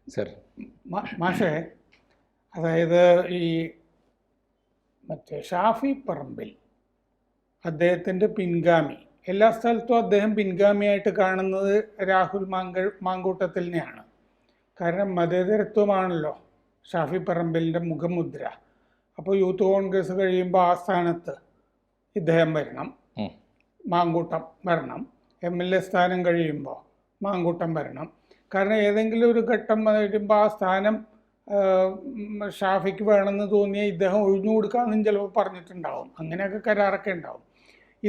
Sir മാഷേ, അതായത് ഈ മറ്റേ ഷാഫി പറമ്പിൽ അദ്ദേഹത്തിൻ്റെ പിൻഗാമി, എല്ലാ സ്ഥലത്തും അദ്ദേഹം പിൻഗാമിയായിട്ട് കാണുന്നത് രാഹുൽ മാങ്കൂട്ടത്തിനെയാണ്. കാരണം മതേതരത്വമാണല്ലോ ഷാഫി പറമ്പിലിൻ്റെ മുഖമുദ്ര. അപ്പോൾ യൂത്ത് കോൺഗ്രസ് കഴിയുമ്പോൾ ആ സ്ഥാനത്ത് ഇദ്ദേഹം വരണം, മാങ്കൂട്ടം വരണം. MLA സ്ഥാനം കഴിയുമ്പോൾ മാങ്കൂട്ടം വരണം. കാരണം ഏതെങ്കിലും ഒരു ഘട്ടം വരുമ്പോൾ ആ സ്ഥാനം ഷാഫിക്ക് വേണമെന്ന് തോന്നിയാൽ ഇദ്ദേഹം ഒഴിഞ്ഞു കൊടുക്കാമെന്നും ചിലപ്പോൾ പറഞ്ഞിട്ടുണ്ടാവും. അങ്ങനെയൊക്കെ കരാറൊക്കെ ഉണ്ടാവും.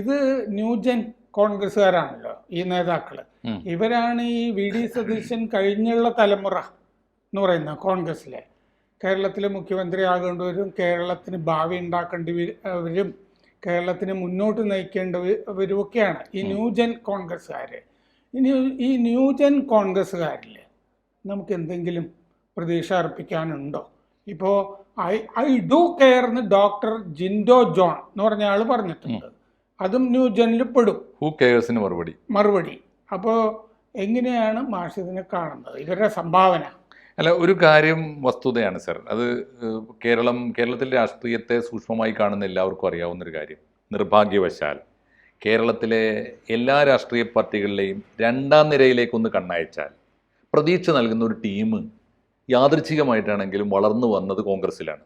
ഇത് ന്യൂജൻ കോൺഗ്രസ്സുകാരാണല്ലോ ഈ നേതാക്കൾ. ഇവരാണ് ഈ VD സതീശൻ കഴിഞ്ഞുള്ള തലമുറ എന്ന് പറയുന്നത് കോൺഗ്രസ്സിലെ. കേരളത്തിലെ മുഖ്യമന്ത്രി ആകേണ്ടവരും കേരളത്തിന് ഭാവി ഉണ്ടാക്കേണ്ടവരും കേരളത്തിനെ മുന്നോട്ട് നയിക്കേണ്ടവരും ഒക്കെയാണ് ഈ ന്യൂജൻ കോൺഗ്രസ്സുകാർ. ഇനി ഈ ന്യൂജൻ കോൺഗ്രസ്സുകാരിൽ നമുക്ക് എന്തെങ്കിലും പ്രതീക്ഷ അർപ്പിക്കാനുണ്ടോ? ഇപ്പോൾ ഐ ഡു കെയർ എന്ന് ഡോക്ടർ ജിൻഡോ ജോൺ എന്ന് പറഞ്ഞ ആൾ പറഞ്ഞിട്ടുണ്ട്. അതും ന്യൂജനിൽ പെടും. ഹൂ കെയർസിന് മറുപടി. അപ്പോൾ എങ്ങനെയാണ് മാഷ് ഇതിനെ കാണുന്നത്, ഇവരുടെ സംഭാവന? അല്ല, ഒരു കാര്യം വസ്തുതയാണ് സർ. അത് കേരളത്തിലെ രാഷ്ട്രീയത്തെ സൂക്ഷ്മമായി കാണുന്ന എല്ലാവർക്കും അറിയാവുന്നൊരു കാര്യം. നിർഭാഗ്യവശാൽ കേരളത്തിലെ എല്ലാ രാഷ്ട്രീയ പാർട്ടികളിലെയും രണ്ടാം നിരയിലേക്കൊന്ന് കണ്ണയച്ചാൽ പ്രതീക്ഷ നൽകുന്ന ഒരു ടീം യാദൃച്ഛികമായിട്ടാണെങ്കിലും വളർന്നു വന്നത് കോൺഗ്രസ്സിലാണ്.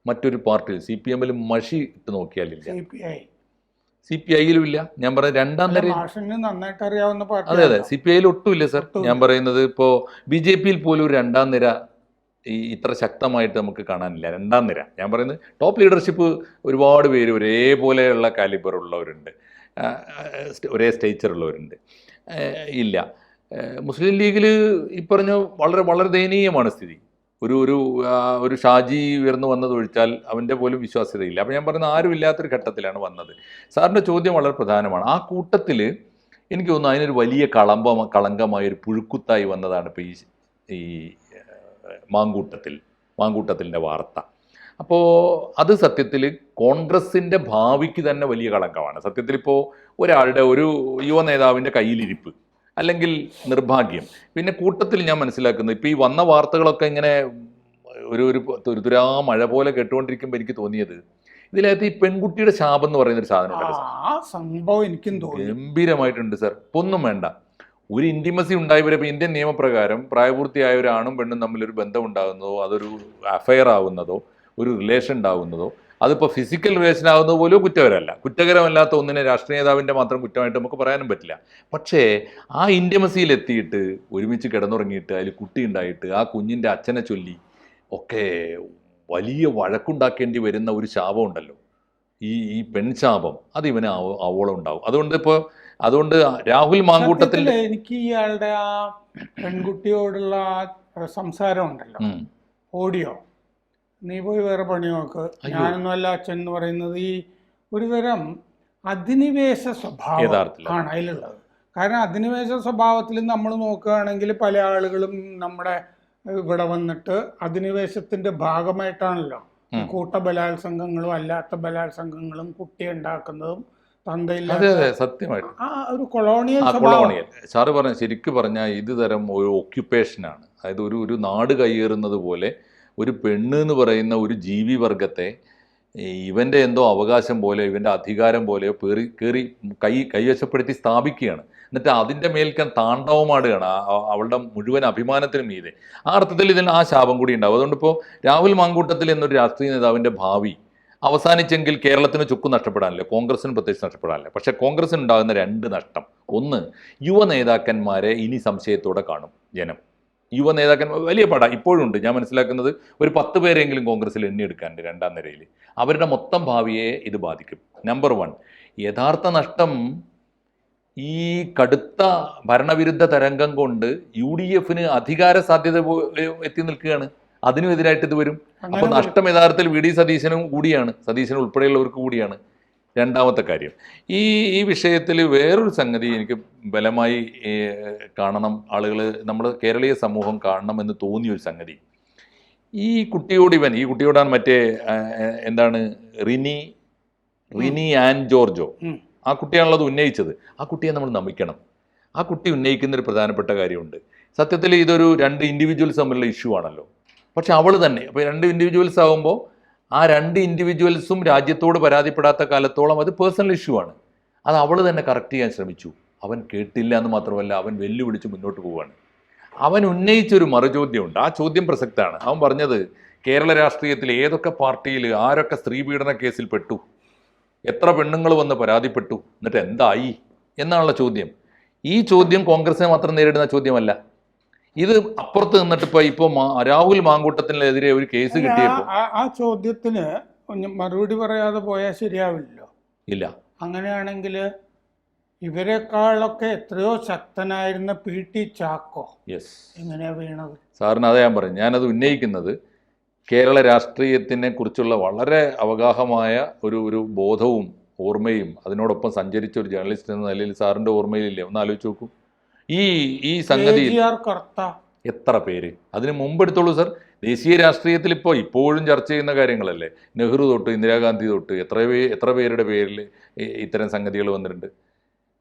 മറ്റൊരു പാർട്ടിയിൽ CPM-ലും മഷി ഇട്ട് നോക്കിയാലില്ല, CPI-യിലും ഇല്ല. ഞാൻ പറയുന്നത് രണ്ടാം നിരയിൽ. അതെ, CPI-യിൽ ഒട്ടുമില്ല സർ. ഞാൻ പറയുന്നത് ഇപ്പോൾ BJP-യിൽ പോലും ഒരു രണ്ടാം നിര ഇത്ര ശക്തമായിട്ട് നമുക്ക് കാണാനില്ല. രണ്ടാം നിര ഞാൻ പറയുന്നത് ടോപ്പ് ലീഡർഷിപ്പ് ഒരുപാട് പേര് ഒരേപോലെയുള്ള കാലിബർ ഉള്ളവരുണ്ട്, ഒരേ സ്റ്റേച്ചർ ഉള്ളവരുണ്ട്. ഇല്ല. മുസ്ലിം ലീഗിൽ ഈ പറഞ്ഞ വളരെ ദയനീയമാണ് സ്ഥിതി. ഒരു ഷാജി ഉയർന്നു വന്നതൊഴിച്ചാൽ അവൻ്റെ പോലും വിശ്വാസ്യതയില്ല. അപ്പോൾ ഞാൻ പറയുന്നത് ആരുമില്ലാത്തൊരു ഘട്ടത്തിലാണ് വന്നത്. സാറിൻ്റെ ചോദ്യം വളരെ പ്രധാനമാണ്. ആ കൂട്ടത്തിൽ എനിക്ക് തോന്നുന്നു അതിനൊരു വലിയ കളങ്കമായ ഒരു പുഴുക്കുത്തായി വന്നതാണ് ഇപ്പോൾ ഈ മാങ്കൂട്ടത്തിൻ്റെ വാർത്ത. അപ്പോൾ അത് സത്യത്തിൽ കോൺഗ്രസിൻ്റെ ഭാവിക്ക് തന്നെ വലിയ കളങ്കമാണ്. സത്യത്തിൽ ഇപ്പോൾ ഒരു യുവ നേതാവിൻ്റെ കയ്യിലിരിപ്പ് അല്ലെങ്കിൽ നിർഭാഗ്യം. പിന്നെ കൂട്ടത്തിൽ ഞാൻ മനസ്സിലാക്കുന്നത് ഇപ്പോൾ ഈ വന്ന വാർത്തകളൊക്കെ ഇങ്ങനെ ഒരു തുരാ മഴ പോലെ കേട്ടുകൊണ്ടിരിക്കുമ്പോൾ എനിക്ക് തോന്നിയത് ഇതിനകത്ത് ഈ പെൺകുട്ടിയുടെ ശാപം എന്ന് പറയുന്ന ഒരു സാധനം ഉണ്ടല്ലോ, ഗംഭീരമായിട്ടുണ്ട് സർ. ഒന്നും വേണ്ട, ഒരു ഇൻറ്റിമസി ഉണ്ടായവരെ ഇപ്പോൾ ഇന്ത്യൻ നിയമപ്രകാരം പ്രായപൂർത്തിയായ ഒരു ആണും പെണ്ണും തമ്മിലൊരു ബന്ധം ഉണ്ടാകുന്നതോ, അതൊരു അഫയർ ആവുന്നതോ, ഒരു റിലേഷൻ ഉണ്ടാകുന്നതോ, അതിപ്പോൾ ഫിസിക്കൽ റിലേഷൻ ആകുന്നത് പോലും കുറ്റകരമല്ലാത്ത ഒന്നിനെ രാഷ്ട്രീയ നേതാവിൻ്റെ മാത്രം കുറ്റമായിട്ട് നമുക്ക് പറയാനും പറ്റില്ല. പക്ഷേ ആ ഇൻറ്റിമസിയിൽ എത്തിയിട്ട് ഒരുമിച്ച് കിടന്നുറങ്ങിയിട്ട് അതിൽ കുട്ടി ഉണ്ടായിട്ട് ആ കുഞ്ഞിൻ്റെ അച്ഛനെ ചൊല്ലി ഒക്കെ വലിയ വഴക്കുണ്ടാക്കേണ്ടി വരുന്ന ഒരു ശാപം ഉണ്ടല്ലോ, ഈ പെൺശാപം, അത് ഇവന് അവോളം ഉണ്ടാവും. അതുകൊണ്ട് രാഹുൽ മാങ്കൂട്ടത്തിൽ എനിക്ക് ഇയാളുടെ ആ പെൺകുട്ടിയോടുള്ള സംസാരം ഉണ്ടല്ലോ, ഓഡിയോ, നീ പോയി വേറെ പണി നോക്ക്, ഞാനൊന്നും അല്ല അച്ഛൻ എന്ന് പറയുന്നത് ഈ ഒരു തരം അധിനിവേശ സ്വഭാവം ആണ് അതിലുള്ളത്. കാരണം അധിനിവേശ സ്വഭാവത്തിൽ നമ്മൾ നോക്കുകയാണെങ്കിൽ പല ആളുകളും നമ്മുടെ ഇവിടെ വന്നിട്ട് അധിനിവേശത്തിന്റെ ഭാഗമായിട്ടാണല്ലോ കൂട്ട ബലാത്സംഗങ്ങളും അല്ലാത്ത ബലാത്സംഗങ്ങളും കുട്ടി ഉണ്ടാക്കുന്നതും സത്യമായിട്ട് ഒരു കൊളോണിയൽ സാറ് പറഞ്ഞ ശരിക്കും പറഞ്ഞാൽ ഇത് തരം ഒരു ഒക്യുപ്പേഷനാണ്. അതായത് ഒരു നാട് കയ്യേറുന്നത് പോലെ ഒരു പെണ്ണ് എന്ന് പറയുന്ന ഒരു ജീവിവർഗത്തെ ഇവൻ്റെ എന്തോ അവകാശം പോലെ ഇവൻ്റെ അധികാരം പോലെയോ കയറി കൈവശപ്പെടുത്തി സ്ഥാപിക്കുകയാണ്. എന്നിട്ട് അതിൻ്റെ മേൽക്കാൻ താണ്ഡവമാടുകയാണ് അവളുടെ മുഴുവൻ അഭിമാനത്തിനും മീതെ. ആ അർത്ഥത്തിൽ ഇതിന് ആ ശാപം കൂടി ഉണ്ടാവും. അതുകൊണ്ടിപ്പോൾ രാഹുൽ മാങ്കൂട്ടത്തിൽ എന്നൊരു രാഷ്ട്രീയ നേതാവിൻ്റെ ഭാവി അവസാനിച്ചെങ്കിൽ കേരളത്തിന് ചുക്ക് നഷ്ടപ്പെടാനില്ല, കോൺഗ്രസിന് പ്രത്യേകിച്ച് നഷ്ടപ്പെടാനില്ല. പക്ഷേ കോൺഗ്രസിന് ഉണ്ടാകുന്ന രണ്ട് നഷ്ടം: ഒന്ന്, യുവ നേതാക്കന്മാരെ ഇനി സംശയത്തോടെ കാണും ജനം. യുവ നേതാക്കന്മാർ വലിയ ഇപ്പോഴും ഉണ്ട്. ഞാൻ മനസ്സിലാക്കുന്നത് ഒരു 10 പേരെങ്കിലും കോൺഗ്രസ്സിൽ എണ്ണിയെടുക്കാനുണ്ട് രണ്ടാം നിരയിൽ. അവരുടെ മൊത്തം ഭാവിയെ ഇത് ബാധിക്കും. നമ്പർ 1. യഥാർത്ഥ നഷ്ടം ഈ കടുത്ത ഭരണവിരുദ്ധ തരംഗം കൊണ്ട് UDF-ന് അധികാര സാധ്യത എത്തി നിൽക്കുകയാണ്. അതിനും എതിരായിട്ട് ഇത് വരും. അപ്പോൾ നഷ്ടം യഥാർത്ഥത്തിൽ VD സതീശനും കൂടിയാണ്, സതീശൻ ഉൾപ്പെടെയുള്ളവർക്ക് കൂടിയാണ്. രണ്ടാമത്തെ കാര്യം, ഈ വിഷയത്തിൽ വേറൊരു സംഗതി എനിക്ക് ബലമായി കാണണം, ആളുകൾ, നമ്മൾ കേരളീയ സമൂഹം കാണണമെന്ന് തോന്നിയൊരു സംഗതി, ഈ കുട്ടിയോടാണ് മറ്റേ എന്താണ് റിനി ആൻ ജോർജോ, ആ കുട്ടിയാണല്ലോ അത് ഉന്നയിച്ചത്. ആ കുട്ടിയെ നമ്മൾ നമിക്കണം. ആ കുട്ടി ഉന്നയിക്കുന്നൊരു പ്രധാനപ്പെട്ട കാര്യമുണ്ട്. സത്യത്തിൽ ഇതൊരു രണ്ട് ഇൻഡിവിജ്വൽസ് തമ്മിലുള്ള ഇഷ്യൂ ആണല്ലോ. പക്ഷെ അവൾ തന്നെ അപ്പോൾ രണ്ട് ഇൻഡിവിജ്വൽസ് ആകുമ്പോൾ ആ രണ്ട് ഇൻഡിവിജ്വൽസും രാജ്യത്തോട് പരാതിപ്പെടാത്ത കാലത്തോളം അത് പേഴ്സണൽ ഇഷ്യൂ ആണ്. അത് അവൾ തന്നെ കറക്റ്റ് ചെയ്യാൻ ശ്രമിച്ചു. അവൻ കേട്ടില്ല എന്ന് മാത്രമല്ല, അവൻ വെല്ലുവിളിച്ച് മുന്നോട്ട് പോവുകയാണ്. അവൻ ഉന്നയിച്ചൊരു മറുചോദ്യമുണ്ട്. ആ ചോദ്യം പ്രസക്തമാണ്. അവൻ പറഞ്ഞത് കേരള രാഷ്ട്രീയത്തിൽ ഏതൊക്കെ പാർട്ടിയിൽ ആരൊക്കെ സ്ത്രീപീഡന കേസിൽ പെട്ടു, എത്ര പെണ്ണുങ്ങൾ വന്ന് പരാതിപ്പെട്ടു, എന്നിട്ട് എന്തായി എന്നാണുള്ള ചോദ്യം. ഈ ചോദ്യം കോൺഗ്രസിനെ മാത്രം നേരിടുന്ന ചോദ്യമല്ല. ഇത് അപ്പുറത്ത് നിന്നിട്ട് ഇപ്പോൾ രാഹുൽ മാങ്കൂട്ടത്തിനെതിരെ ഒരു കേസ് കിട്ടിയപ്പോൾ ആ ചോദ്യത്തിന് മറുപടി പറയാതെ പോയാൽ ശരിയാവില്ലല്ലോ. ഇല്ല, അങ്ങനെയാണെങ്കിൽ ഇവരെക്കാളൊക്കെ എത്രയോ ശക്തനായിരുന്ന PT ചാക്കോ എങ്ങനെയാ വീണത്? സാറിന് അതാ ഞാൻ പറഞ്ഞു. ഞാനത് ഉന്നയിക്കുന്നത് കേരള രാഷ്ട്രീയത്തിനെ കുറിച്ചുള്ള വളരെ അവഗാഹമായ ഒരു ബോധവും ഓർമ്മയും അതിനോടൊപ്പം സഞ്ചരിച്ച ഒരു ജേർണലിസ്റ്റ് എന്ന നിലയിൽ സാറിൻ്റെ ഓർമ്മയിലില്ലേ? ഒന്ന് ആലോചിച്ച് നോക്കൂ. ഈ സംഗതി എത്ര പേര് അതിന് മുമ്പ് എടുത്തോളൂ സർ. ദേശീയ രാഷ്ട്രീയത്തിൽ ഇപ്പോഴും ചർച്ച ചെയ്യുന്ന കാര്യങ്ങളല്ലേ. നെഹ്റു തൊട്ട് ഇന്ദിരാഗാന്ധി തൊട്ട് എത്ര പേരുടെ പേരിൽ ഇത്തരം സംഗതികൾ വന്നിട്ടുണ്ട്.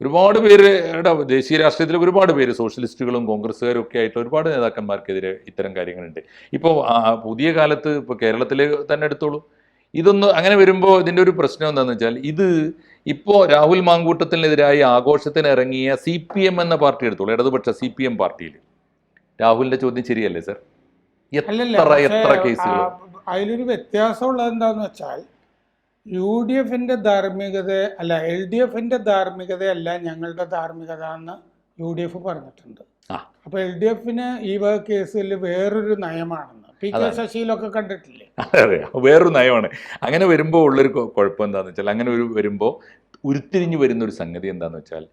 ഒരുപാട് പേരുടെ ദേശീയ രാഷ്ട്രീയത്തിൽ ഒരുപാട് പേര് സോഷ്യലിസ്റ്റുകളും കോൺഗ്രസ്സുകാരും ഒക്കെ ആയിട്ട് ഒരുപാട് നേതാക്കന്മാർക്കെതിരെ ഇത്തരം കാര്യങ്ങളുണ്ട്. ഇപ്പോൾ പുതിയ കാലത്ത് ഇപ്പോൾ കേരളത്തിൽ തന്നെ എടുത്തോളൂ. ഇതൊന്ന് അങ്ങനെ വരുമ്പോൾ ഇതിൻ്റെ ഒരു പ്രശ്നം എന്താണെന്ന് വെച്ചാൽ, ഇത് ഇപ്പോൾ രാഹുൽ മാങ്കൂട്ടത്തിനെതിരായി ആഘോഷത്തിന് ഇറങ്ങിയ CPM എന്ന പാർട്ടി എടുത്തോളൂ, ഇടതുപക്ഷ CPM പാർട്ടിയിൽ രാഹുലിന്റെ ചോദ്യം ശരിയല്ലേ സർ? എത്ര കേസുകൾ. അതിലൊരു വ്യത്യാസമുള്ളത് എന്താന്ന് വെച്ചാൽ, UDFന്റെ ധാർമ്മികത അല്ല, LDFന്റെ ധാർമ്മികതയല്ല ഞങ്ങളുടെ ധാർമ്മികത എന്ന് UDF പറഞ്ഞിട്ടുണ്ട്. അപ്പൊ LDFന് ഈ വക കേസിൽ വേറൊരു നയമാണെന്ന് PK ശശിയിലൊക്കെ കണ്ടിട്ടില്ലേ? അതെ, വേറൊരു നയമാണ്. അങ്ങനെ വരുമ്പോൾ ഉള്ളൊരു കുഴപ്പം എന്താണെന്ന് വെച്ചാൽ, അങ്ങനെ വരുമ്പോൾ ഉരുത്തിരിഞ്ഞു വരുന്നൊരു സംഗതി എന്താണെന്ന് വെച്ചാൽ,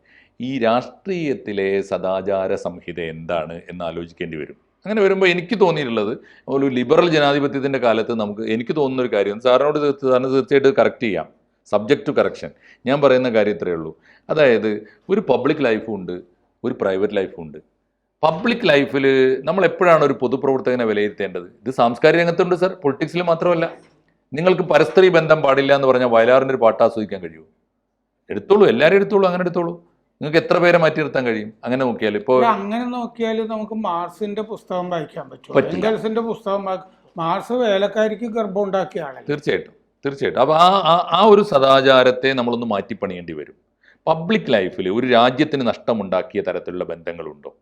ഈ രാഷ്ട്രീയത്തിലെ സദാചാര സംഹിത എന്താണ് എന്ന് ആലോചിക്കേണ്ടി വരും. അങ്ങനെ വരുമ്പോൾ എനിക്ക് തോന്നിയിട്ടുള്ളത്, ഒരു ലിബറൽ ജനാധിപത്യത്തിൻ്റെ കാലത്ത് എനിക്ക് തോന്നുന്ന ഒരു കാര്യം സാറിനോട് തീർച്ചയായിട്ടും കറക്റ്റ് ചെയ്യാം, സബ്ജക്റ്റ് ടു കറക്ഷൻ. ഞാൻ പറയുന്ന കാര്യം ഇത്രയേ ഉള്ളൂ. അതായത് ഒരു പബ്ലിക് ലൈഫും ഉണ്ട്, ഒരു പ്രൈവറ്റ് ലൈഫും ഉണ്ട്. പബ്ലിക് ലൈഫിൽ നമ്മൾ എപ്പോഴാണ് ഒരു പൊതുപ്രവർത്തകനെ വിലയിരുത്തേണ്ടത്? ഇത് സാംസ്കാരിക രംഗത്തുണ്ട് സർ, പൊളിറ്റിക്സിൽ മാത്രമല്ല. നിങ്ങൾക്ക് പരസ്ത്രീ ബന്ധം പാടില്ല എന്ന് പറഞ്ഞാൽ വയലാറിൻ്റെ ഒരു പാട്ട് ആസ്വദിക്കാൻ കഴിയുമോ? എടുത്തോളൂ, എല്ലാവരും എടുത്തോളൂ, അങ്ങനെ എടുത്തോളൂ. നിങ്ങൾക്ക് എത്ര പേരെ മാറ്റി നിർത്താൻ കഴിയും? അങ്ങനെ നോക്കിയാൽ അങ്ങനെ നോക്കിയാൽ നമുക്ക് മാർസിന്റെ പുസ്തകം വായിക്കാൻ പറ്റും, എംഗൽസിന്റെ പുസ്തകം. മാർസ് വേലക്കാരിക്ക് ഗർഭം ഉണ്ടാക്കിയ ആളാണ്. തീർച്ചയായിട്ടും. അപ്പോൾ ആ ഒരു സദാചാരത്തെ നമ്മളൊന്ന് മാറ്റിപ്പണിയേണ്ടി വരും. പബ്ലിക് ലൈഫിൽ ഒരു രാജ്യത്തിന് നഷ്ടമുണ്ടാക്കിയ തരത്തിലുള്ള ബന്ധങ്ങളുണ്ടോ?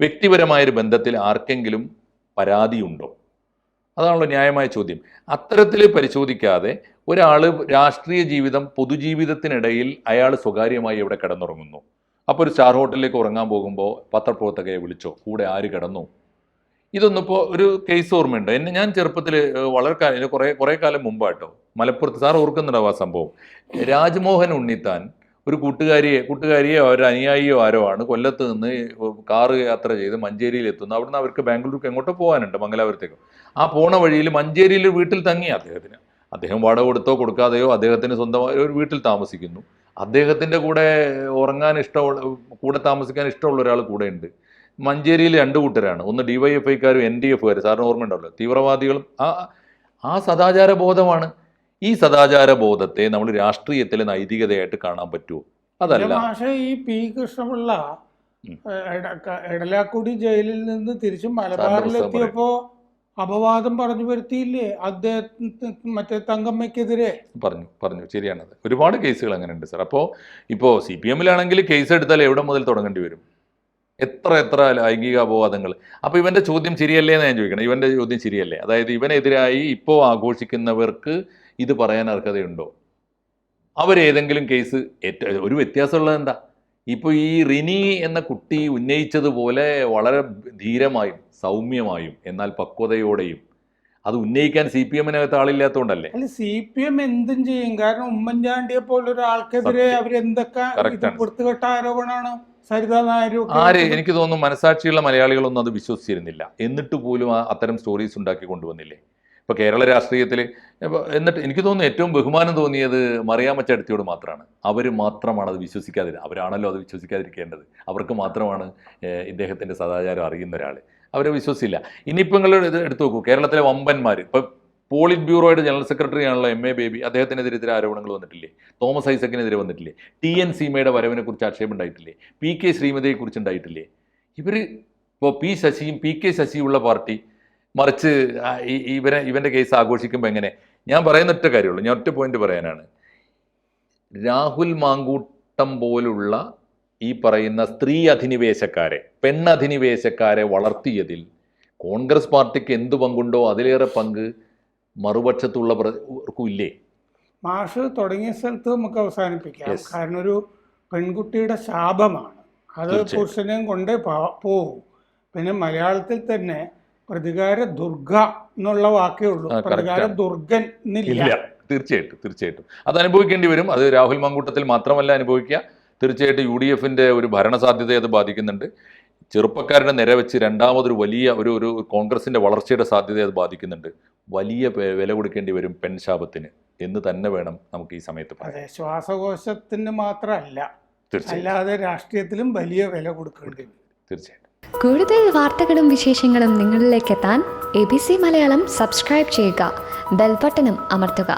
വ്യക്തിപരമായൊരു ബന്ധത്തിൽ ആർക്കെങ്കിലും പരാതിയുണ്ടോ? അതാണല്ലോ ന്യായമായ ചോദ്യം. അത്തരത്തിൽ പരിശോധിക്കാതെ ഒരാൾ രാഷ്ട്രീയ ജീവിതം, പൊതുജീവിതത്തിനിടയിൽ അയാൾ സ്വകാര്യമായി എവിടെ കിടന്നുറങ്ങുന്നു. അപ്പോൾ ഒരു സ്റ്റാർ ഹോട്ടലിലേക്ക് ഉറങ്ങാൻ പോകുമ്പോൾ പത്രപ്രവർത്തകയെ വിളിച്ചോ, കൂടെ ആര് കിടന്നു? ഇതൊന്നിപ്പോൾ ഒരു കേസ് ഓർമ്മയുണ്ട്. ഞാൻ ചെറുപ്പത്തിൽ കുറേ കാലം മുമ്പാട്ടോ, മലപ്പുറത്ത്, സാർ ഓർക്കുന്നുണ്ടാവും ആ സംഭവം. രാജ്മോഹൻ ഉണ്ണിത്താൻ ഒരു കൂട്ടുകാരിയോ ഒരു അനുയായിയോ ആരോ ആണ് കൊല്ലത്ത് നിന്ന് കാറ് യാത്ര ചെയ്ത് മഞ്ചേരിയിൽ എത്തുന്നു. അവിടുന്ന് അവർക്ക് ബാംഗ്ലൂർക്ക് എങ്ങോട്ടോ പോകാനുണ്ട്, മംഗലാപുരത്തേക്കോ. ആ പോണ വഴിയിൽ മഞ്ചേരിയിൽ വീട്ടിൽ തങ്ങി അദ്ദേഹം വാടക കൊടുത്തോ കൊടുക്കാതെയോ അദ്ദേഹത്തിന് സ്വന്തമായ ഒരു വീട്ടിൽ താമസിക്കുന്നു. അദ്ദേഹത്തിൻ്റെ കൂടെ കൂടെ താമസിക്കാൻ ഇഷ്ടമുള്ള ഒരാൾ കൂടെ ഉണ്ട്. മഞ്ചേരിയിൽ 2 കൂട്ടരാണ്, ഒന്ന് DYFIക്കാരും NDFകാരും, സാറിന് ഓർമ്മ ഉണ്ടാവല്ലോ, തീവ്രവാദികളും. ആ സദാചാര ബോധമാണ്. ഈ സദാചാര ബോധത്തെ നമ്മൾ രാഷ്ട്രീയത്തിലെ നൈതികതയായിട്ട് കാണാൻ പറ്റുമോ? അതല്ല. പക്ഷേ ഈ P കൃഷ്ണപിള്ള എടലാക്കുടി ജയിലിൽ നിന്ന് തിരിച്ച് മലബാറിലെത്തിയപ്പോ അപവാദം പറഞ്ഞു വരുത്തിയില്ലേ അദ്ദേഹത്തിന്, മറ്റേ തങ്കമ്മയ്ക്കെതിരെ പറഞ്ഞു. ശരിയാണത്. ഒരുപാട് കേസുകൾ അങ്ങനെ ഉണ്ട് സാർ. ഇപ്പോൾ CPMലാണെങ്കിൽ കേസ് എടുത്താൽ എവിടെ മുതൽ തുടങ്ങേണ്ടി വരും? എത്ര ലൈംഗിക അപവാദങ്ങൾ. അപ്പോൾ ഇവൻ്റെ ചോദ്യം ശരിയല്ലേ എന്ന് ഞാൻ ചോദിക്കണം. ഇവൻ്റെ ചോദ്യം ശരിയല്ലേ? അതായത് ഇവനെതിരായി ഇപ്പോൾ ആഘോഷിക്കുന്നവർക്ക് ഇത് പറയാൻ അർഹതയുണ്ടോ? അവരേതെങ്കിലും കേസ് ഒരു വ്യത്യാസമുള്ളത് എന്താ? ഇപ്പോൾ ഈ റിനി എന്ന കുട്ടി ഉന്നയിച്ചതുപോലെ വളരെ ധീരമായും സൗമ്യമായും എന്നാൽ പക്വതയോടെയും അത് ഉന്നയിക്കാൻ CPMനകത്ത് ആളില്ലാത്തതുകൊണ്ടല്ലേ? അല്ല, CPM എന്തും ചെയ്യും. കാരണം ഉമ്മൻചാണ്ടിയെ പോലൊരാൾക്കെതിരെ അവരെന്തൊക്കെ വൃത്തികെട്ട ആരോപണമാണ്. സരിതാ നായരും എനിക്ക് തോന്നുന്നു മനസാക്ഷിയുള്ള മലയാളികളൊന്നും അത് വിശ്വസിച്ചിരുന്നില്ല. എന്നിട്ട് പോലും അത്തരം സ്റ്റോറീസ് ഉണ്ടാക്കി കൊണ്ടുവന്നില്ലേ? ഇപ്പോൾ കേരള രാഷ്ട്രീയത്തിൽ എന്നിട്ട് എനിക്ക് തോന്നുന്നു ഏറ്റവും ബഹുമാനം തോന്നിയത് മറിയാമ്മ ചടത്തിയോട് മാത്രമാണ്. അവർ മാത്രമാണ് അത് അവരാണല്ലോ അത് വിശ്വസിക്കാതിരിക്കേണ്ടത്. അവർക്ക് മാത്രമാണ് ഇദ്ദേഹത്തിൻ്റെ സദാചാരം അറിയുന്ന ഒരാൾ. അവരെ വിശ്വസിച്ചില്ല. ഇനിയിപ്പോൾ നിങ്ങൾ എടുത്തു നോക്കൂ, കേരളത്തിലെ വമ്പന്മാർ. ഇപ്പം പോളിറ്റ് ബ്യൂറോയുടെ ജനറൽ സെക്രട്ടറി ആണല്ലോ MA ബേബി. അദ്ദേഹത്തിനെതിരെ ആരോപണങ്ങൾ വന്നിട്ടില്ലേ? തോമസ് ഐസക്കിനെതിരെ വന്നിട്ടില്ലേ? TN സീമയുടെ വരവിനെ കുറിച്ച് ആക്ഷേപം ഉണ്ടായിട്ടില്ലേ? PK ശ്രീമതിയെക്കുറിച്ച് ഉണ്ടായിട്ടില്ലേ? ഇവർ ഇപ്പോൾ PK ശശിയുള്ള പാർട്ടി മറിച്ച് ഇവൻ്റെ കേസ് ആഘോഷിക്കുമ്പോൾ എങ്ങനെ? ഞാൻ പറയുന്ന ഒറ്റ കാര്യമുള്ളൂ, ഞാൻ ഒറ്റ പോയിന്റ് പറയാനാണ്. രാഹുൽ മാങ്കൂട്ടം പോലുള്ള ഈ പറയുന്ന സ്ത്രീ അധിനിവേശക്കാരെ, പെണ്ണധിനിവേശക്കാരെ വളർത്തിയതിൽ കോൺഗ്രസ് പാർട്ടിക്ക് എന്ത് പങ്കുണ്ടോ അതിലേറെ പങ്ക് മറുപക്ഷത്തുള്ളവർക്കും ഇല്ലേ? മാഷ് തുടങ്ങിയ സ്ഥലത്ത് നമുക്ക് അവസാനിപ്പിക്കാം. കാരണം ഒരു പെൺകുട്ടിയുടെ ശാപമാണ് അത്, പുരുഷനെയും കൊണ്ടേ പോവും. പിന്നെ മലയാളത്തിൽ തന്നെ പ്രതികാര ദുർഗ എന്നുള്ള വാക്കേ ഉള്ളൂ, പ്രതികാര ദുർഗൻ എന്നില്ല. തീർച്ചയായിട്ടും അത് അനുഭവിക്കേണ്ടി വരും. അത് രാഹുൽ മാങ്കൂട്ടത്തിൽ മാത്രമല്ല അനുഭവിക്കുക, തീർച്ചയായിട്ടും UDFന്റെ ഒരു ഭരണസാധ്യതയെ അത് ബാധിക്കുന്നുണ്ട്. ചെറുപ്പക്കാരുടെ നിരവെച്ച് രണ്ടാമതൊരു വലിയ ഒരു കോൺഗ്രസിന്റെ വളർച്ചയുടെ സാധ്യതയെ അത് ബാധിക്കുന്നുണ്ട്. വലിയ വില കൊടുക്കേണ്ടി വരും പെൺശാപത്തിന് എന്ന് തന്നെ വേണം നമുക്ക് ഈ സമയത്ത് പറയാം. അതെ, ശ്വാസകോശത്തിന് മാത്രമല്ല, അല്ലാതെ രാഷ്ട്രീയത്തിലും വലിയ വില കൊടുക്കേണ്ടി വരും. തീർച്ചയായിട്ടും. കൂടുതൽ വാർത്തകളും വിശേഷങ്ങളും നിങ്ങളിലേക്ക് എത്താൻ ABC മലയാളം സബ്സ്ക്രൈബ് ചെയ്യുക, ബെൽ ബട്ടണും അമർത്തുക.